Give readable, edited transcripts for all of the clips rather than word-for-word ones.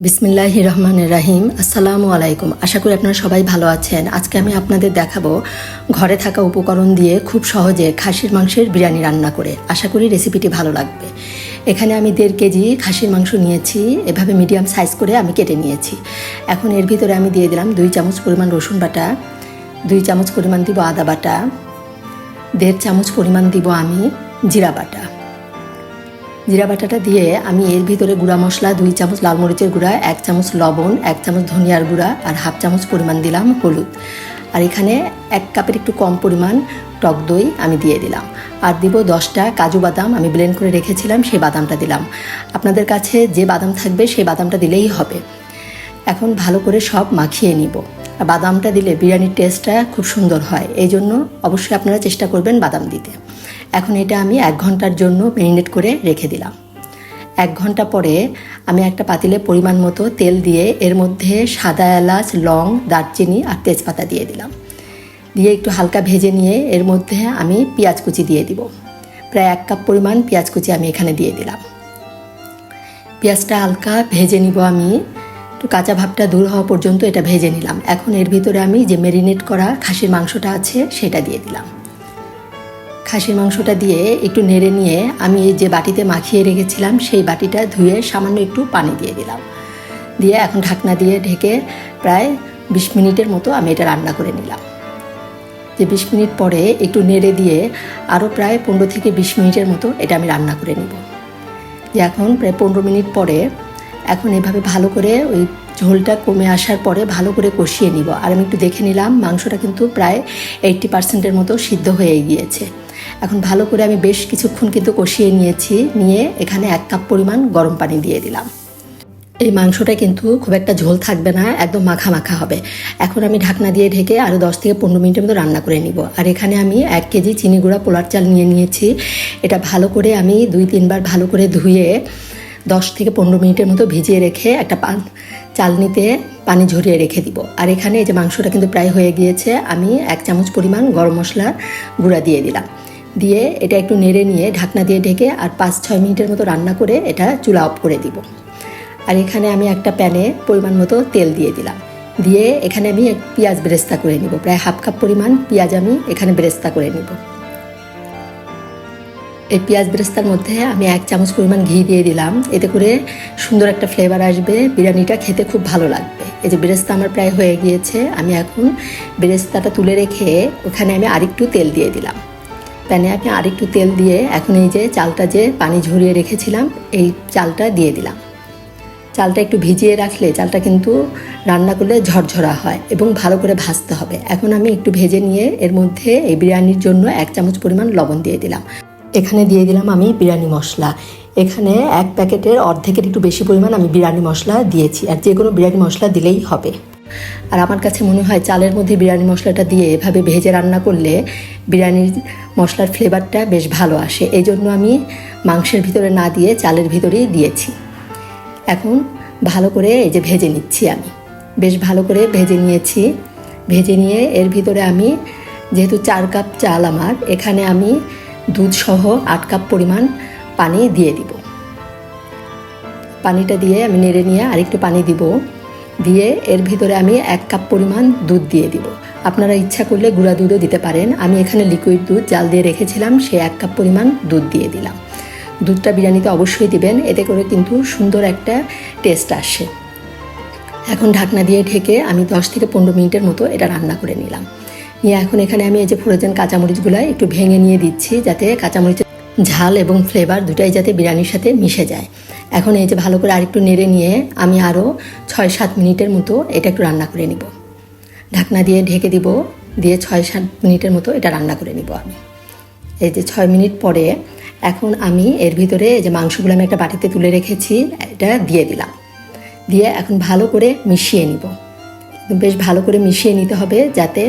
বিসমিল্লাহির রহমানির রহিম। আসসালামু আলাইকুম। আশা করি আপনারা সবাই ভালো আছেন। আজকে আমি আপনাদের দেখাবো ঘরে থাকা উপকরণ দিয়ে খুব সহজে খাসির মাংসের বিরিয়ানি রান্না করে। আশা করি রেসিপিটি ভালো লাগবে। এখানে আমি 1.5 কেজি খাসির মাংস নিয়েছি, এভাবে মিডিয়াম সাইজ করে আমি কেটে নিয়েছি। এখন এর ভিতরে আমি দিয়ে দিলাম 2 চামচ পরিমাণ রসুন বাটা, 2 চামচ পরিমাণ দিব আদা বাটা, 1.5 চামচ পরিমাণ দিব আমি জিরা বাটা। জিরা বাটাটা দিয়ে আমি এর ভিতরে গুঁড়া মশলা 2 চামচ লাল মরিচের গুঁড়া, 1 চামচ লবণ, 1 চামচ ধনিয়ার গুঁড়া আর 1/2 চামচ পরিমাণ দিলাম হলুদ। আর এখানে 1 কাপের একটু কম পরিমাণ টক দই আমি দিয়ে দিলাম। আর দিব 10টা কাজু বাদাম আমি ব্লেন্ড করে রেখেছিলাম, সেই বাদামটা দিলাম। আপনাদের কাছে যে বাদাম থাকবে সেই বাদামটা দিলেই হবে। এখন ভালো করে সব মাখিয়ে নিব। আর বাদামটা দিলে বিরিয়ানির টেস্টটা খুব সুন্দর হয়, এই জন্য অবশ্যই আপনারা চেষ্টা করবেন বাদাম দিতে। এখন এটা আমি 1 ঘন্টার জন্য ম্যারিনেট করে রেখে দিলাম। 1 ঘন্টা পরে আমি একটা পাতিলে পরিমাণ মতো তেল দিয়ে এর মধ্যে সাদা এলাচ, লং, দারচিনি আর তেজপাতা দিয়ে দিলাম। দিয়ে একটু হালকা ভেজে নিয়ে এর মধ্যে আমি পেঁয়াজ কুচি দিয়ে দিব। প্রায় 1 কাপ পরিমাণ পেঁয়াজ কুচি আমি এখানে দিয়ে দিলাম। পেঁয়াজটা হালকা ভেজে নিব আমি, একটু কাঁচা ভাবটা দূর হওয়া পর্যন্ত এটা ভেজে নিলাম। এখন এর ভিতরে আমি যে ম্যারিনেট করা খাসির মাংসটা আছে সেটা দিয়ে দিলাম। খাসির মাংসটা দিয়ে একটু নেড়ে নিয়ে আমি এই যে বাটিতে মাখিয়ে রেখেছিলাম সেই বাটিটা ধুয়ে সামান্য একটু পানি দিয়ে দিলাম। দিয়ে এখন ঢাকনা দিয়ে ঢেকে প্রায় 20 মিনিটের মতো আমি এটা রান্না করে নিলাম। যে 20 মিনিট পরে একটু নেড়ে দিয়ে আরও প্রায় 15 থেকে 20 মিনিটের মতো এটা আমি রান্না করে নিব। যে এখন প্রায় 15 মিনিট পরে এখন এভাবে ভালো করে ওই ঝোলটা কমে আসার পরে ভালো করে কষিয়ে নিব। আর আমি একটু দেখে নিলাম মাংসটা কিন্তু প্রায় 80%-এর মতো সিদ্ধ হয়ে গিয়েছে। এখন ভালো করে আমি বেশ কিছুক্ষণ কিন্তু কষিয়ে নিয়েছি। নিয়ে এখানে 1 কাপ পরিমাণ গরম পানি দিয়ে দিলাম। এই মাংসটা কিন্তু খুব একটা ঝোল থাকবে না, একদম মাখা মাখা হবে। এখন আমি ঢাকনা দিয়ে ঢেকে আরও 10 থেকে 15 মিনিটের মতো রান্না করে নিব। আর এখানে আমি 1 কেজি চিনি গুঁড়া পোলার চাল নিয়েছি। এটা ভালো করে আমি 2-3 বার ভালো করে ধুয়ে 10 থেকে 15 মিনিটের মতো ভিজিয়ে রেখে একটা চালনিতে পানি ঝরিয়ে রেখে দিব। আর এখানে এই যে মাংসটা কিন্তু প্রায় হয়ে গিয়েছে, আমি 1 চামচ পরিমাণ গরম মশলার গুঁড়া দিয়ে দিলাম। দিয়ে এটা একটু নেড়ে নিয়ে ঢাকনা দিয়ে ঢেকে আর 5-6 মিনিটের মতো রান্না করে এটা চুলা অফ করে দিব। আর এখানে আমি একটা প্যানে পরিমাণ মতো তেল দিয়ে দিলাম। দিয়ে এখানে আমি পেঁয়াজ বেরেস্তা করে নিব। প্রায় 1/2 কাপ পরিমাণ পেঁয়াজ আমি এখানে বেরেস্তা করে নিব। এই পেঁয়াজ বেরেস্তার মধ্যে আমি 1 চামচ পরিমাণ ঘি দিয়ে দিলাম। এতে করে সুন্দর একটা ফ্লেভার আসবে, বিরিয়ানিটা খেতে খুব ভালো লাগবে। এই যে বেরেস্তা আমার প্রায় হয়ে গিয়েছে, আমি এখন বেরেস্তাটা তুলে রেখে ওখানে আমি আরেকটু তেল দিয়ে দিলাম। প্যানে আমি আরেকটু তেল দিয়ে এখন এই যে চালটা যে পানি ঝরিয়ে রেখেছিলাম এই চালটা দিয়ে দিলাম। চালটা একটু ভিজিয়ে রাখলে চালটা কিন্তু রান্না করলে ঝরঝরা হয় এবং ভালো করে ভাজতে হবে। এখন আমি একটু ভেজে নিয়ে এর মধ্যে এই বিরিয়ানির জন্য 1 চামচ পরিমাণ লবণ দিয়ে দিলাম। এখানে দিয়ে দিলাম আমি বিরিয়ানি মশলা। এখানে 1 প্যাকেটের অর্ধেকের একটু বেশি পরিমাণ আমি বিরিয়ানি মশলা দিয়েছি। আর যে কোনো বিরিয়ানি মশলা দিলেই হবে। আর আমার কাছে মনে হয় চালের মধ্যে বিরিয়ানি মশলাটা দিয়ে এভাবে ভেজে রান্না করলে বিরিয়ানির মশলার ফ্লেভারটা বেশ ভালো আসে। এই জন্য আমি মাংসের ভিতরে না দিয়ে চালের ভিতরেই দিয়েছি। এখন ভালো করে এই যে ভেজে নিচ্ছি, আমি বেশ ভালো করে ভেজে নিয়েছি। ভেজে নিয়ে এর ভিতরে আমি যেহেতু 4 কাপ চাল আমার, এখানে আমি দুধ সহ 8 কাপ পরিমাণ পানি দিয়ে দিব। পানিটা দিয়ে আমি নেড়ে নিয়ে আরেকটু পানি দিব। দিয়ে এর ভিতরে আমি 1 কাপ পরিমাণ দুধ দিয়ে দিব। আপনারা ইচ্ছা করলে গুঁড়া দুধও দিতে পারেন। আমি এখানে লিকুইড দুধ জাল দিয়ে রেখেছিলাম, সে 1 কাপ পরিমাণ দুধ দিয়ে দিলাম। দুধটা বিরিয়ানিতে অবশ্যই দিবেন, এতে করে কিন্তু সুন্দর একটা টেস্ট আসে। এখন ঢাকনা দিয়ে ঢেকে আমি 10 থেকে 15 মিনিটের মতো এটা রান্না করে নিলাম। নিয়ে এখন এখানে আমি এই যে ফ্রোজেন কাঁচামরিচগুলো একটু ভেঙে নিয়ে দিচ্ছি, যাতে কাঁচামরিচের ঝাল এবং ফ্লেভার দুটাই যাতে বিরিয়ানির সাথে মিশে যায়। এখন এই যে ভালো করে আরেকটু নেড়ে নিয়ে আমি আরও 6-7 মিনিটের মতো এটা একটু রান্না করে নিব। ঢাকনা দিয়ে ঢেকে দিব, দিয়ে 6-7 মিনিটের মতো এটা রান্না করে নিব আমি। এই যে 6 মিনিট পরে এখন আমি এর ভিতরে এই যে মাংসগুলো আমি একটা বাটিতে তুলে রেখেছি এটা দিয়ে দিলাম। দিয়ে এখন ভালো করে মিশিয়ে নিব। বেশ ভালো করে মিশিয়ে নিতে হবে যাতে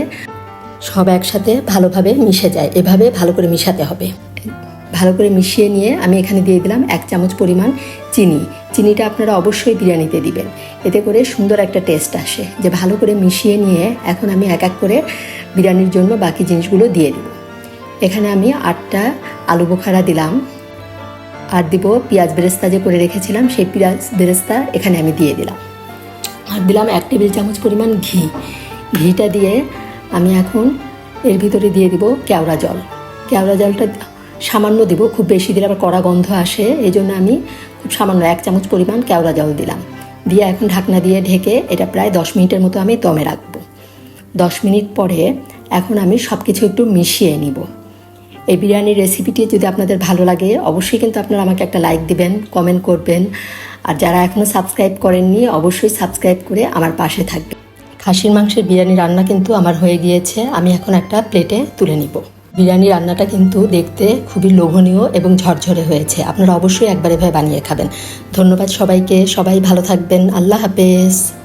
সব একসাথে ভালোভাবে মিশে যায়। এভাবে ভালো করে মিশাতে হবে। ভালো করে মিশিয়ে নিয়ে আমি এখানে দিয়ে দিলাম 1 চামচ পরিমাণ চিনি। চিনিটা আপনারা অবশ্যই বিরিয়ানিতে দিবেন, এতে করে সুন্দর একটা টেস্ট আসে। যে ভালো করে মিশিয়ে নিয়ে এখন আমি এক এক করে বিরিয়ানির জন্য বাকি জিনিসগুলো দিয়ে দিব। এখানে আমি 8টা আলু বোখারা দিলাম। আর দিব পেঁয়াজ বেরেস্তা যে করে রেখেছিলাম, সেই পেঁয়াজ বেরেস্তা এখানে আমি দিয়ে দিলাম। আর দিলাম 1 টেবিল চামচ পরিমাণ ঘি। ঘিটা দিয়ে আমি এখন এর ভিতরে দিয়ে দিব কেওড়া জল। কেওড়া জলটা সামান্য দিব, খুব বেশি দিলে আবার কড়া গন্ধ আসে, এই জন্য আমি খুব সামান্য 1 চামচ পরিমাণ কেওড়া জল দিলাম। দিয়ে এখন ঢাকনা দিয়ে ঢেকে এটা প্রায় 10 মিনিটের মতো আমি দমে রাখবো। 10 মিনিট পরে এখন আমি সব কিছু একটু মিশিয়ে নিব। এই বিরিয়ানির রেসিপিটি যদি আপনাদের ভালো লাগে অবশ্যই কিন্তু আপনারা আমাকে একটা লাইক দিবেন, কমেন্ট করবেন। আর যারা এখনও সাবস্ক্রাইব করেননি অবশ্যই সাবস্ক্রাইব করে আমার পাশে থাকবেন। খাসির মাংসের বিরিয়ানি রান্না কিন্তু আমার হয়ে গিয়েছে, আমি এখন একটা প্লেটে তুলে নিব। বিরিয়ানি রান্নাটা কিন্তু দেখতে খুবই লোভনীয় এবং ঝরঝরে হয়েছে। আপনারা অবশ্যই একবার এভাবে বানিয়ে খাবেন। ধন্যবাদ সবাইকে, সবাই ভালো থাকবেন। আল্লাহ হাফেজ।